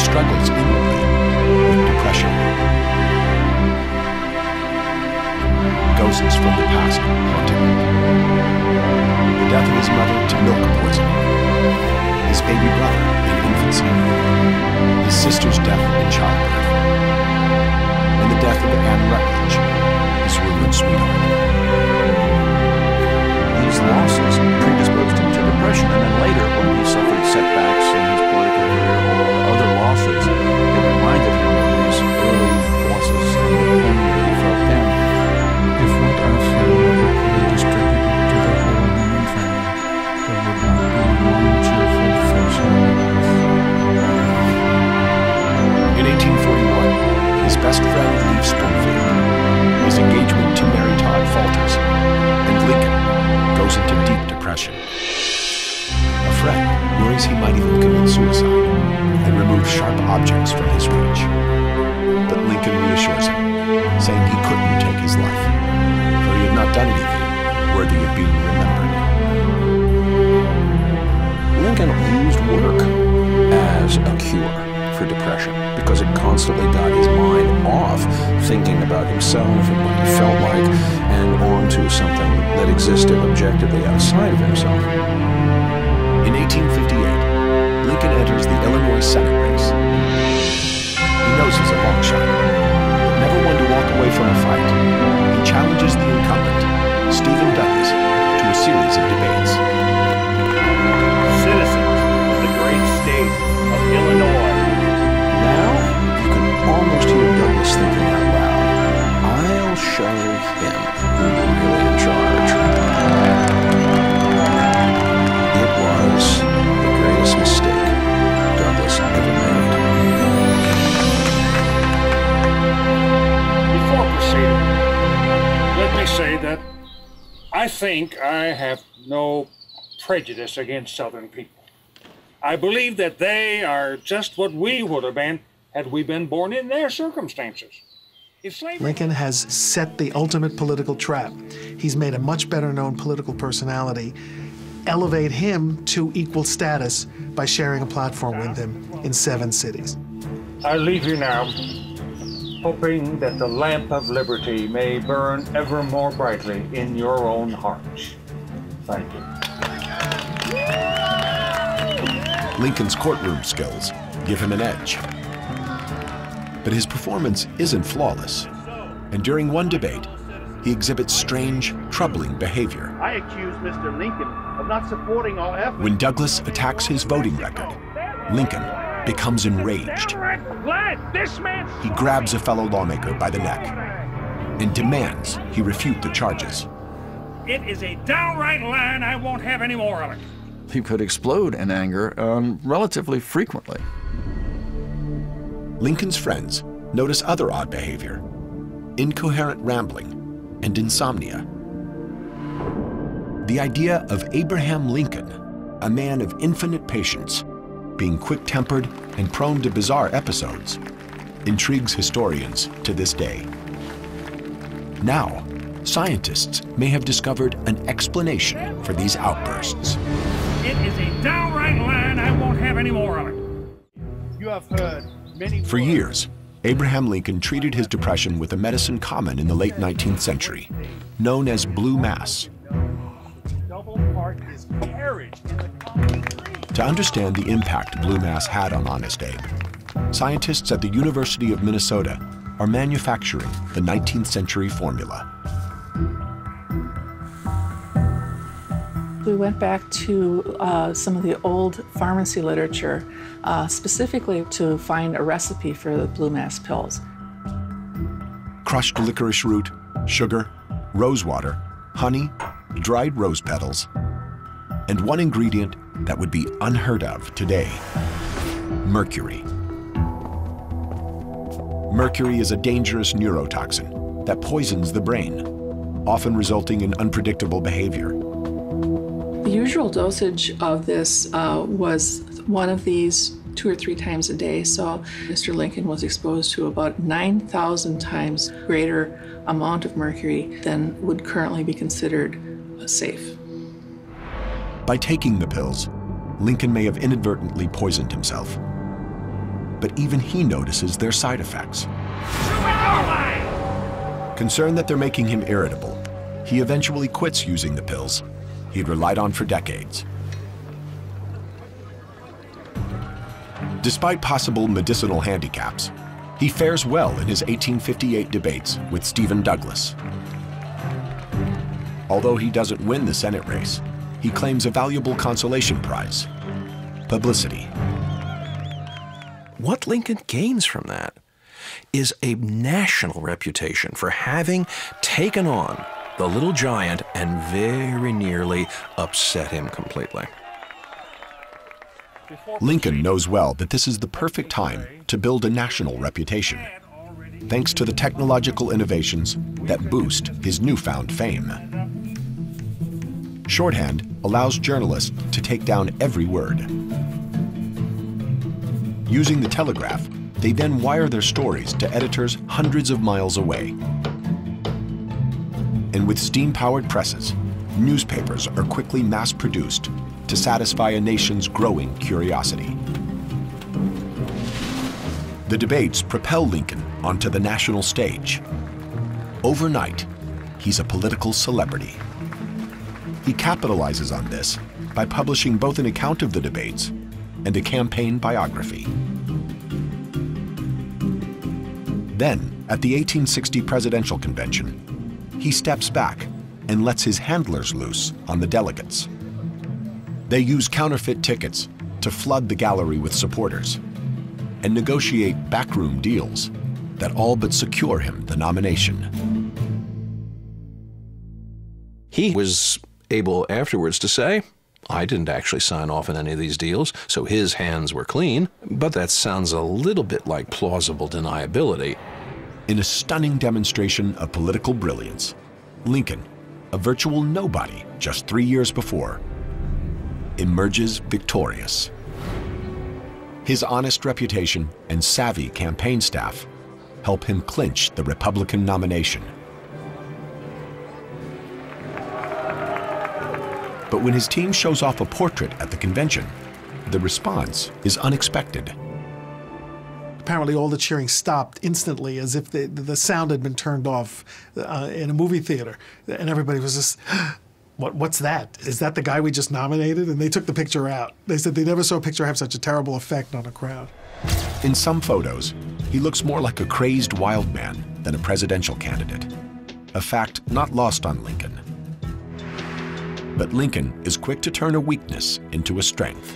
struggles inwardly with depression. Ghosts from the past haunt him. The death of his mother to milk poisoning, his baby brother in infancy, his sister's death in childbirth, and the death of Anne Rutledge, his rumored sweetheart. These losses predisposed him to depression, and then later, when he suffered setbacks in his political career or other losses, it reminded him of these early losses and the pain that he felt then. If what I feel could be distributed to the whole human family, there would not be one cheerful face on earth. In 1841, his best friend leaves Springfield. His engagement to Mary Todd falters, and Lincoln goes into deep depression. A friend worries he might even commit suicide and remove sharp objects from his reach. But Lincoln reassures him, saying he couldn't take his life, for he had not done anything worthy of being remembered. Lincoln used work as a cure for depression because it constantly got his mind off thinking about himself and what he felt like and onto something that existed objectively outside of himself. In 1858, Lincoln enters the Illinois Senate race. He knows he's a long shot, but never one to walk away from a fight. He challenges the incumbent, Stephen Douglas, to a series of debates. Citizens of the great state of Illinois. Now, you can almost hear Douglas thinking out loud, I'll show him who's really in charge. It was the greatest mistake Douglas ever made. Before proceeding, let me say that I think I have no prejudice against Southern people. I believe that they are just what we would have been had we been born in their circumstances. If slavery... Lincoln has set the ultimate political trap. He's made a much better known political personality, elevate him to equal status by sharing a platform with him in 7 cities. I leave you now, hoping that the lamp of liberty may burn ever more brightly in your own hearts. Thank you. Lincoln's courtroom skills give him an edge. But his performance isn't flawless, and during one debate, he exhibits strange, troubling behavior. I accuse Mr. Lincoln of not supporting our efforts. When Douglas attacks his voting record, Lincoln becomes enraged. He grabs a fellow lawmaker by the neck and demands he refute the charges. It is a downright lie, and I won't have any more of it. He could explode in anger relatively frequently. Lincoln's friends notice other odd behavior, incoherent rambling, and insomnia. The idea of Abraham Lincoln, a man of infinite patience, being quick-tempered and prone to bizarre episodes, intrigues historians to this day. Now, scientists may have discovered an explanation for these outbursts. It is a downright lie, and I won't have any more of it. You have heard many For years, Abraham Lincoln treated his depression with a medicine common in the late 19th century, known as blue mass. To understand the impact blue mass had on Honest Abe, scientists at the University of Minnesota are manufacturing the 19th century formula. We went back to some of the old pharmacy literature, specifically to find a recipe for the blue mass pills. Crushed licorice root, sugar, rose water, honey, dried rose petals, and one ingredient that would be unheard of today: mercury. Mercury is a dangerous neurotoxin that poisons the brain, often resulting in unpredictable behavior. The usual dosage of this was one of these 2 or 3 times a day, so Mr. Lincoln was exposed to about 9,000 times greater amount of mercury than would currently be considered safe. By taking the pills, Lincoln may have inadvertently poisoned himself. but even he notices their side effects. Concerned that they're making him irritable, he eventually quits using the pills he'd relied on for decades. Despite possible medicinal handicaps, he fares well in his 1858 debates with Stephen Douglas. Although he doesn't win the Senate race, he claims a valuable consolation prize: publicity. What Lincoln gains from that is a national reputation for having taken on the little giant and very nearly upset him completely. Lincoln knows well that this is the perfect time to build a national reputation, thanks to the technological innovations that boost his newfound fame. Shorthand allows journalists to take down every word. Using the telegraph, they then wire their stories to editors hundreds of miles away. And with steam-powered presses, newspapers are quickly mass-produced to satisfy a nation's growing curiosity. The debates propel Lincoln onto the national stage. Overnight, he's a political celebrity. He capitalizes on this by publishing both an account of the debates and a campaign biography. Then, at the 1860 presidential convention, he steps back and lets his handlers loose on the delegates. They use counterfeit tickets to flood the gallery with supporters and negotiate backroom deals that all but secure him the nomination. He was able afterwards to say, I didn't actually sign off on any of these deals, so his hands were clean, but that sounds a little bit like plausible deniability. In a stunning demonstration of political brilliance, Lincoln, a virtual nobody just 3 years before, emerges victorious. His honest reputation and savvy campaign staff help him clinch the Republican nomination. But when his team shows off a portrait at the convention, the response is unexpected. Apparently all the cheering stopped instantly, as if the sound had been turned off in a movie theater. And everybody was just, what's that? Is that the guy we just nominated? And they took the picture out. They said they never saw a picture have such a terrible effect on a crowd. In some photos, he looks more like a crazed wild man than a presidential candidate, a fact not lost on Lincoln. But Lincoln is quick to turn a weakness into a strength.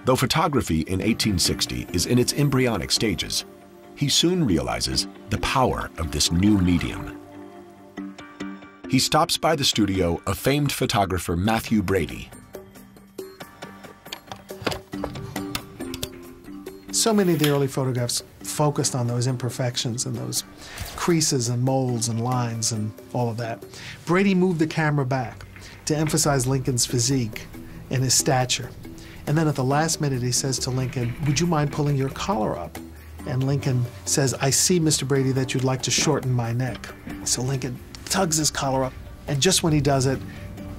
Though photography in 1860 is in its embryonic stages, he soon realizes the power of this new medium. He stops by the studio of famed photographer Matthew Brady. So many of the early photographs focused on those imperfections and those creases and molds and lines and all of that. Brady moved the camera back to emphasize Lincoln's physique and his stature. And then at the last minute, he says to Lincoln, would you mind pulling your collar up? And Lincoln says, I see, Mr. Brady, that you'd like to shorten my neck. So Lincoln tugs his collar up, and just when he does it,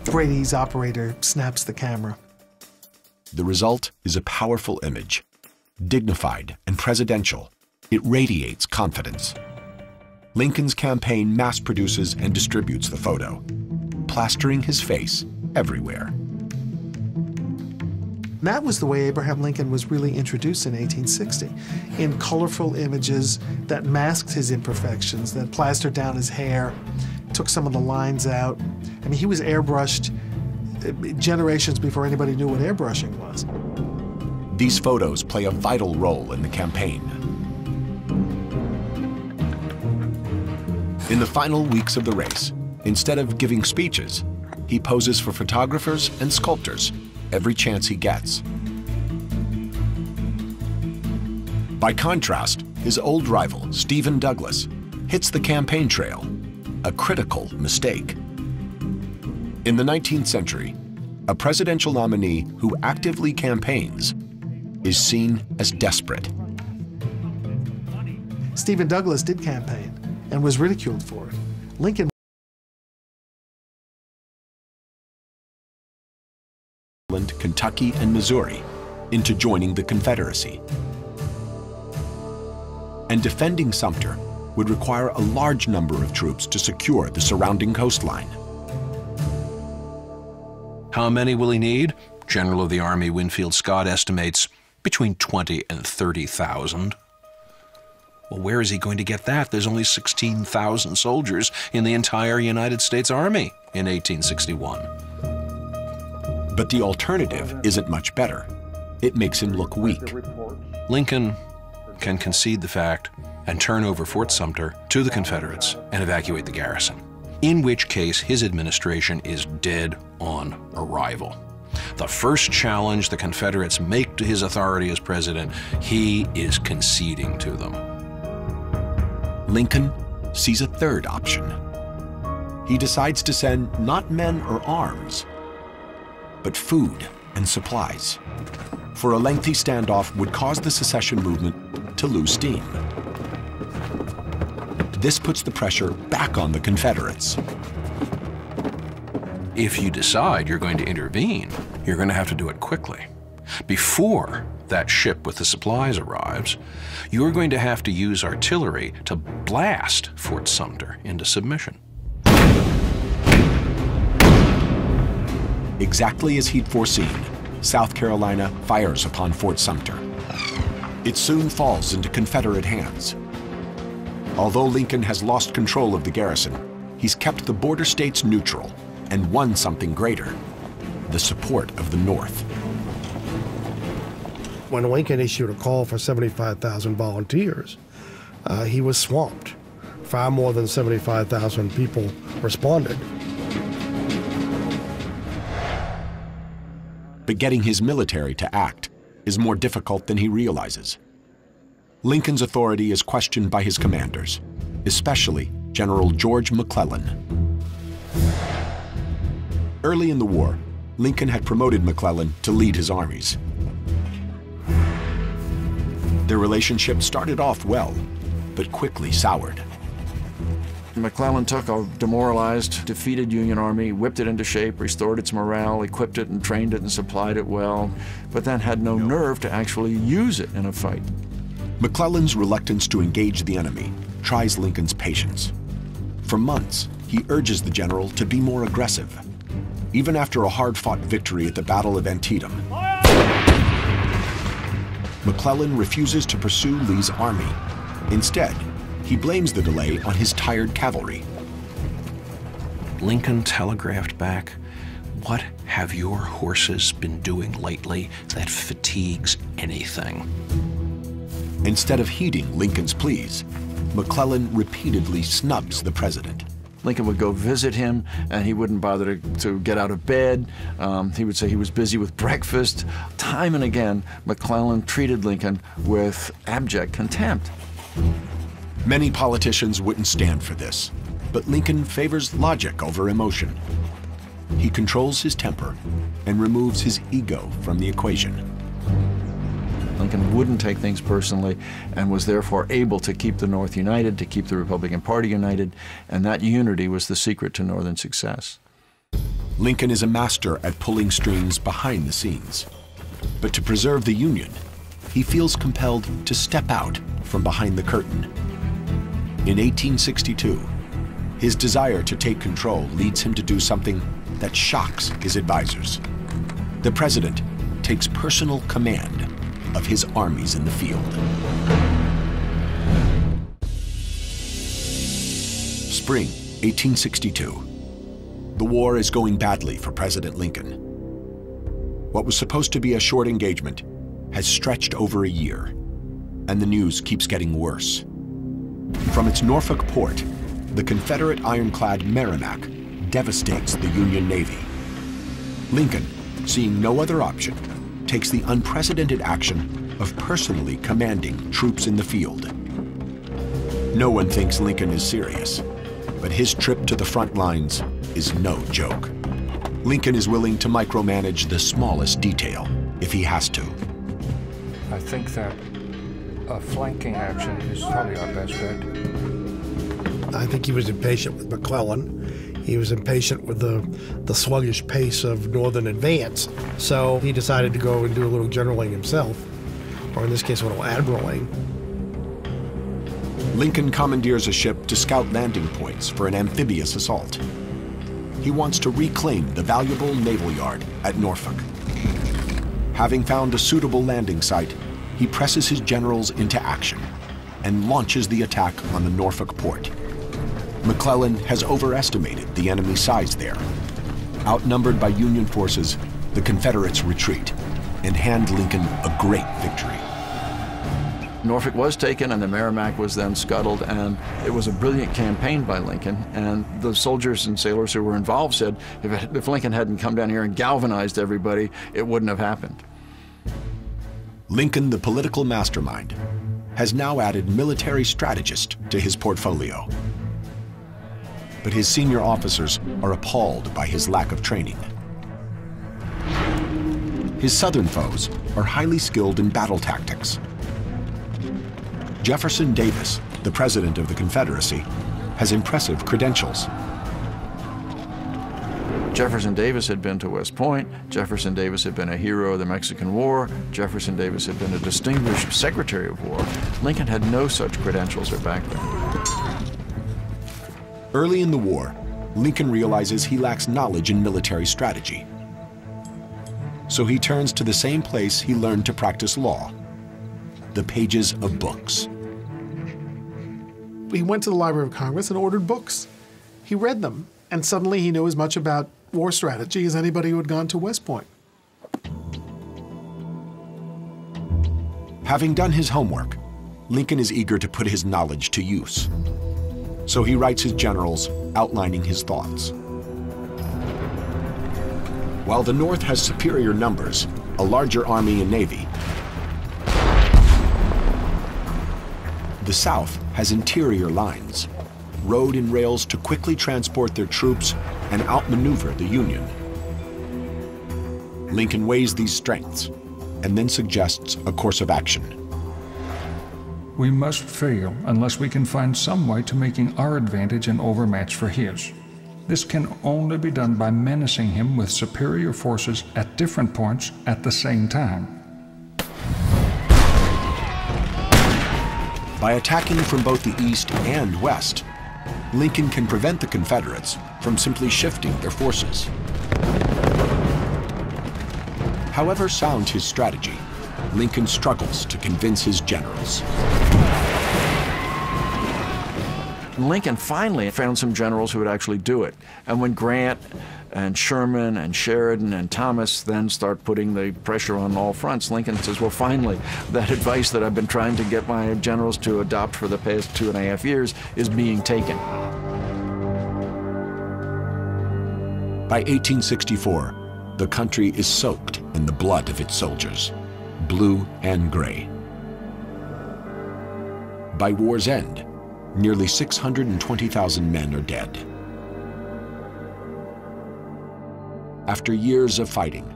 Brady's operator snaps the camera. The result is a powerful image. Dignified and presidential, it radiates confidence. Lincoln's campaign mass produces and distributes the photo, plastering his face everywhere. That was the way Abraham Lincoln was really introduced in 1860, in colorful images that masked his imperfections, that plastered down his hair, took some of the lines out. I mean, he was airbrushed generations before anybody knew what airbrushing was. These photos play a vital role in the campaign. In the final weeks of the race, instead of giving speeches, he poses for photographers and sculptors every chance he gets. By contrast, his old rival, Stephen Douglas, hits the campaign trail, a critical mistake. In the 19th century, a presidential nominee who actively campaigns is seen as desperate. Stephen Douglas did campaign and was ridiculed for it. Lincoln, Kentucky, and Missouri, into joining the Confederacy. And defending Sumter would require a large number of troops to secure the surrounding coastline. How many will he need? General of the Army Winfield Scott estimates between 20 and 30,000. Well, where is he going to get that? There's only 16,000 soldiers in the entire United States Army in 1861. But the alternative isn't much better. It makes him look weak. Lincoln can concede the fact and turn over Fort Sumter to the Confederates and evacuate the garrison, in which case his administration is dead on arrival. The first challenge the Confederates make to his authority as president, he is conceding to them. Lincoln sees a third option. He decides to send not men or arms, but food and supplies. For a lengthy standoff would cause the secession movement to lose steam. This puts the pressure back on the Confederates. If you decide you're going to intervene, you're going to have to do it quickly. Before that ship with the supplies arrives, you're going to have to use artillery to blast Fort Sumter into submission. Exactly as he'd foreseen, South Carolina fires upon Fort Sumter. It soon falls into Confederate hands. Although Lincoln has lost control of the garrison, he's kept the border states neutral and won something greater: the support of the North. When Lincoln issued a call for 75,000 volunteers, he was swamped. Far more than 75,000 people responded. But getting his military to act is more difficult than he realizes. Lincoln's authority is questioned by his commanders, especially General George McClellan. Early in the war, Lincoln had promoted McClellan to lead his armies. Their relationship started off well, but quickly soured. McClellan took a demoralized, defeated Union army, whipped it into shape, restored its morale, equipped it and trained it and supplied it well, but then had no nerve to actually use it in a fight. McClellan's reluctance to engage the enemy tries Lincoln's patience. For months, he urges the general to be more aggressive. Even after a hard-fought victory at the Battle of Antietam, McClellan refuses to pursue Lee's army. Instead, he blames the delay on his tired cavalry. Lincoln telegraphed back, "What have your horses been doing lately that fatigues anything?" Instead of heeding Lincoln's pleas, McClellan repeatedly snubs the president. Lincoln would go visit him, and he wouldn't bother to get out of bed. He would say he was busy with breakfast. Time and again, McClellan treated Lincoln with abject contempt. Many politicians wouldn't stand for this, but Lincoln favors logic over emotion. He controls his temper and removes his ego from the equation. Lincoln wouldn't take things personally and was therefore able to keep the North united, to keep the Republican Party united, and that unity was the secret to Northern success. Lincoln is a master at pulling strings behind the scenes. But to preserve the Union, he feels compelled to step out from behind the curtain. In 1862, his desire to take control leads him to do something that shocks his advisors. The president takes personal command of his armies in the field. Spring 1862. The war is going badly for President Lincoln. What was supposed to be a short engagement has stretched over a year, and the news keeps getting worse. From its Norfolk port, the Confederate ironclad Merrimac devastates the Union Navy. Lincoln, seeing no other option, takes the unprecedented action of personally commanding troops in the field. No one thinks Lincoln is serious, but his trip to the front lines is no joke. Lincoln is willing to micromanage the smallest detail if he has to. I think that a flanking action is probably our best bet. I think he was impatient with McClellan. He was impatient with the sluggish pace of Northern advance, so he decided to go and do a little generaling himself, or in this case, a little admiraling. Lincoln commandeers a ship to scout landing points for an amphibious assault. He wants to reclaim the valuable naval yard at Norfolk. Having found a suitable landing site, he presses his generals into action and launches the attack on the Norfolk port. McClellan has overestimated the enemy's size there. Outnumbered by Union forces, the Confederates retreat and hand Lincoln a great victory. Norfolk was taken and the Merrimack was then scuttled, and it was a brilliant campaign by Lincoln. And the soldiers and sailors who were involved said if Lincoln hadn't come down here and galvanized everybody, it wouldn't have happened. Lincoln, the political mastermind, has now added military strategist to his portfolio. But his senior officers are appalled by his lack of training. His Southern foes are highly skilled in battle tactics. Jefferson Davis, the president of the Confederacy, has impressive credentials. Jefferson Davis had been to West Point. Jefferson Davis had been a hero of the Mexican War. Jefferson Davis had been a distinguished Secretary of War. Lincoln had no such credentials or background. Early in the war, Lincoln realizes he lacks knowledge in military strategy. So he turns to the same place he learned to practice law, the pages of books. He went to the Library of Congress and ordered books. He read them, and suddenly he knew as much about war strategy as anybody who had gone to West Point. Having done his homework, Lincoln is eager to put his knowledge to use. So he writes his generals outlining his thoughts. While the North has superior numbers, a larger army and navy, the South has interior lines, road and rails to quickly transport their troops and outmaneuver the Union. Lincoln weighs these strengths and then suggests a course of action. We must fail unless we can find some way to making our advantage an overmatch for his. This can only be done by menacing him with superior forces at different points at the same time. By attacking from both the east and west, Lincoln can prevent the Confederates from simply shifting their forces. However sound his strategy, Lincoln struggles to convince his generals. Lincoln finally found some generals who would actually do it. And when Grant and Sherman and Sheridan and Thomas then start putting the pressure on all fronts, Lincoln says, well, finally, that advice that I've been trying to get my generals to adopt for the past 2.5 years is being taken. By 1864, the country is soaked in the blood of its soldiers, blue and gray. By war's end, nearly 620,000 men are dead. After years of fighting,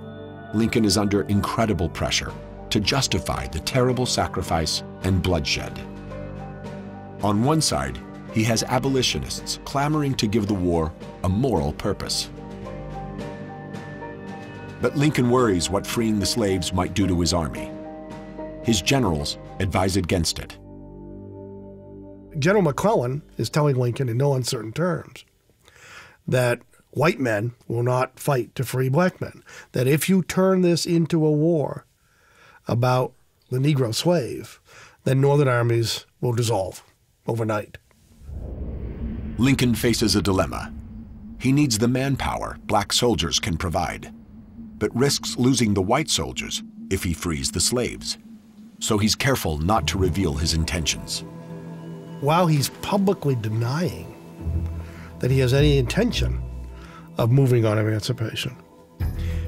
Lincoln is under incredible pressure to justify the terrible sacrifice and bloodshed. On one side, he has abolitionists clamoring to give the war a moral purpose. But Lincoln worries what freeing the slaves might do to his army. His generals advise against it. General McClellan is telling Lincoln in no uncertain terms that white men will not fight to free black men, that if you turn this into a war about the Negro slave, then Northern armies will dissolve overnight. Lincoln faces a dilemma. He needs the manpower black soldiers can provide, but risks losing the white soldiers if he frees the slaves. So he's careful not to reveal his intentions. While he's publicly denying that he has any intention of moving on emancipation,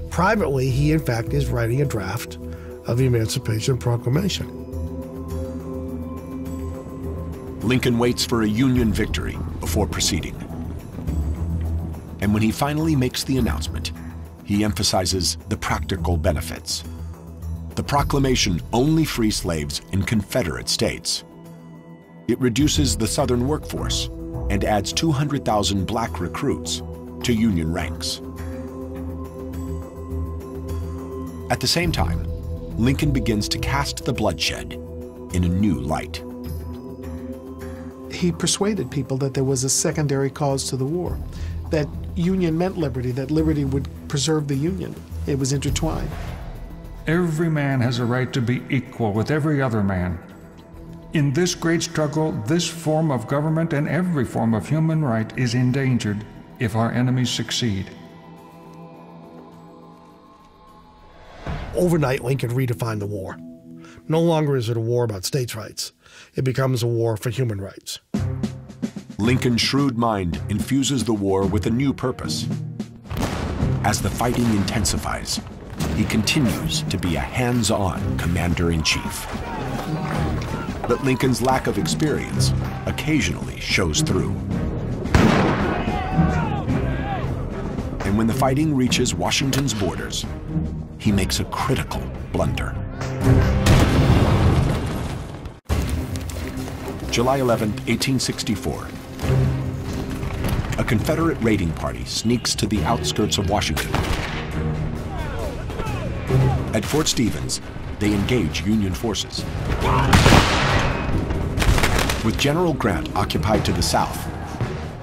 privately he in fact is writing a draft of the Emancipation Proclamation. Lincoln waits for a Union victory before proceeding. And when he finally makes the announcement, he emphasizes the practical benefits. The proclamation only frees slaves in Confederate states. It reduces the Southern workforce and adds 200,000 black recruits to Union ranks. At the same time, Lincoln begins to cast the bloodshed in a new light. He persuaded people that there was a secondary cause to the war, that union meant liberty, that liberty would preserve the Union. It was intertwined. Every man has a right to be equal with every other man. In this great struggle, this form of government and every form of human right is endangered if our enemies succeed. Overnight, Lincoln redefined the war. No longer is it a war about states' rights. It becomes a war for human rights. Lincoln's shrewd mind infuses the war with a new purpose. As the fighting intensifies, he continues to be a hands-on commander-in-chief. But Lincoln's lack of experience occasionally shows through. And when the fighting reaches Washington's borders, he makes a critical blunder. July 11, 1864. A Confederate raiding party sneaks to the outskirts of Washington. At Fort Stevens, they engage Union forces. With General Grant occupied to the south,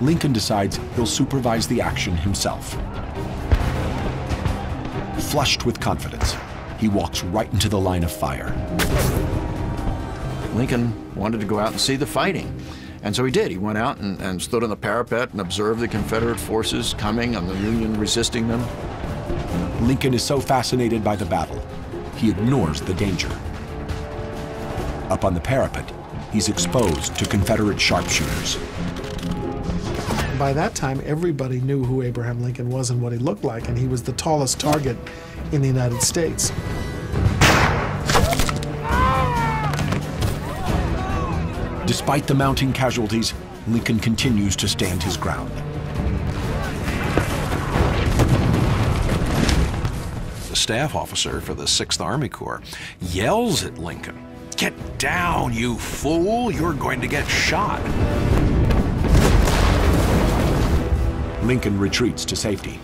Lincoln decides he'll supervise the action himself. Flushed with confidence, he walks right into the line of fire. Lincoln wanted to go out and see the fighting. And so he did. He went out and stood on the parapet and observed the Confederate forces coming and the Union resisting them. Lincoln is so fascinated by the battle, he ignores the danger. Up on the parapet, he's exposed to Confederate sharpshooters. By that time, everybody knew who Abraham Lincoln was and what he looked like, and he was the tallest target in the United States. Despite the mounting casualties, Lincoln continues to stand his ground. The staff officer for the 6th Army Corps yells at Lincoln, "Get down, you fool! You're going to get shot." Lincoln retreats to safety,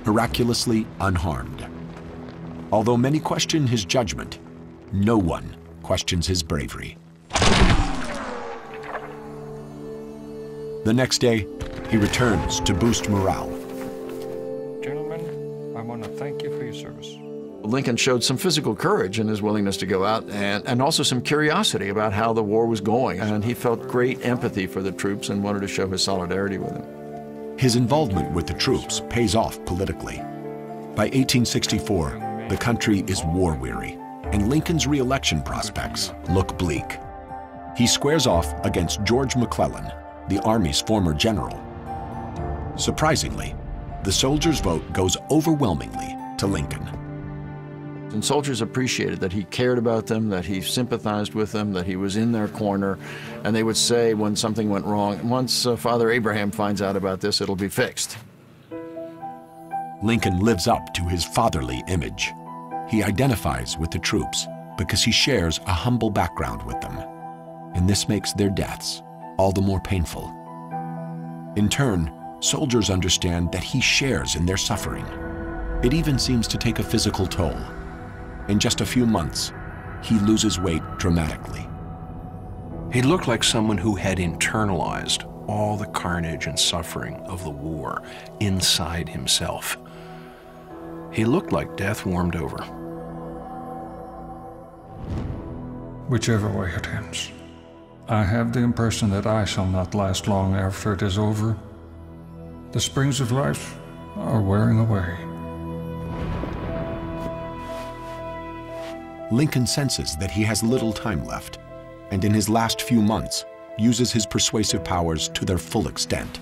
miraculously unharmed. Although many question his judgment, no one questions his bravery. The next day, he returns to boost morale. Gentlemen, I want to thank you for your service. Lincoln showed some physical courage in his willingness to go out and also some curiosity about how the war was going. And he felt great empathy for the troops and wanted to show his solidarity with them. His involvement with the troops pays off politically. By 1864, the country is war-weary, and Lincoln's re-election prospects look bleak. He squares off against George McClellan, the Army's former general. Surprisingly, the soldiers' vote goes overwhelmingly to Lincoln. And soldiers appreciated that he cared about them, that he sympathized with them, that he was in their corner. And they would say when something went wrong, once Father Abraham finds out about this, it'll be fixed. Lincoln lives up to his fatherly image. He identifies with the troops because he shares a humble background with them. And this makes their deaths all the more painful. In turn, soldiers understand that he shares in their suffering. It even seems to take a physical toll. In just a few months, he loses weight dramatically. He looked like someone who had internalized all the carnage and suffering of the war inside himself. He looked like death warmed over. Whichever way it ends, I have the impression that I shall not last long after it is over. The springs of life are wearing away. Lincoln senses that he has little time left, and in his last few months, uses his persuasive powers to their full extent.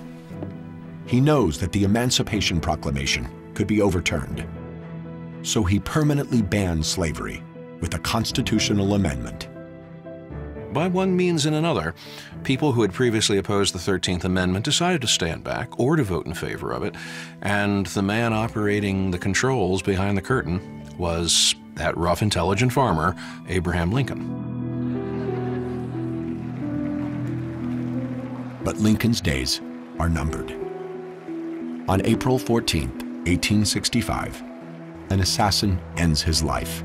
He knows that the Emancipation Proclamation could be overturned, so he permanently bans slavery with a constitutional amendment. By one means and another, people who had previously opposed the 13th Amendment decided to stand back or to vote in favor of it, and the man operating the controls behind the curtain was that rough, intelligent farmer, Abraham Lincoln. But Lincoln's days are numbered. On April 14, 1865, an assassin ends his life.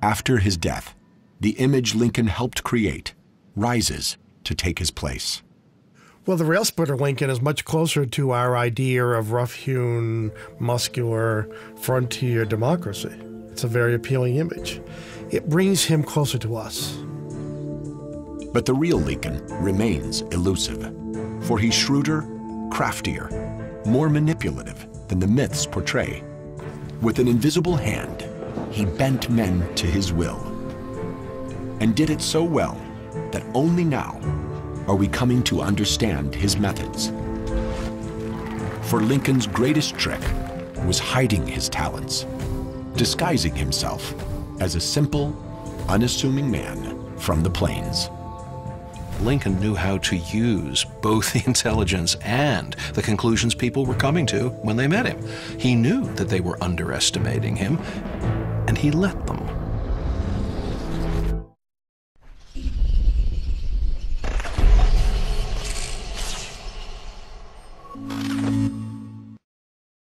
After his death, the image Lincoln helped create rises to take his place. Well, the rail splitter Lincoln is much closer to our idea of rough-hewn, muscular, frontier democracy. It's a very appealing image. It brings him closer to us. But the real Lincoln remains elusive, for he's shrewder, craftier, more manipulative than the myths portray. With an invisible hand, he bent men to his will, and did it so well that only now are we coming to understand his methods. For Lincoln's greatest trick was hiding his talents, disguising himself as a simple, unassuming man from the plains. Lincoln knew how to use both the intelligence and the conclusions people were coming to when they met him. He knew that they were underestimating him, and he let them.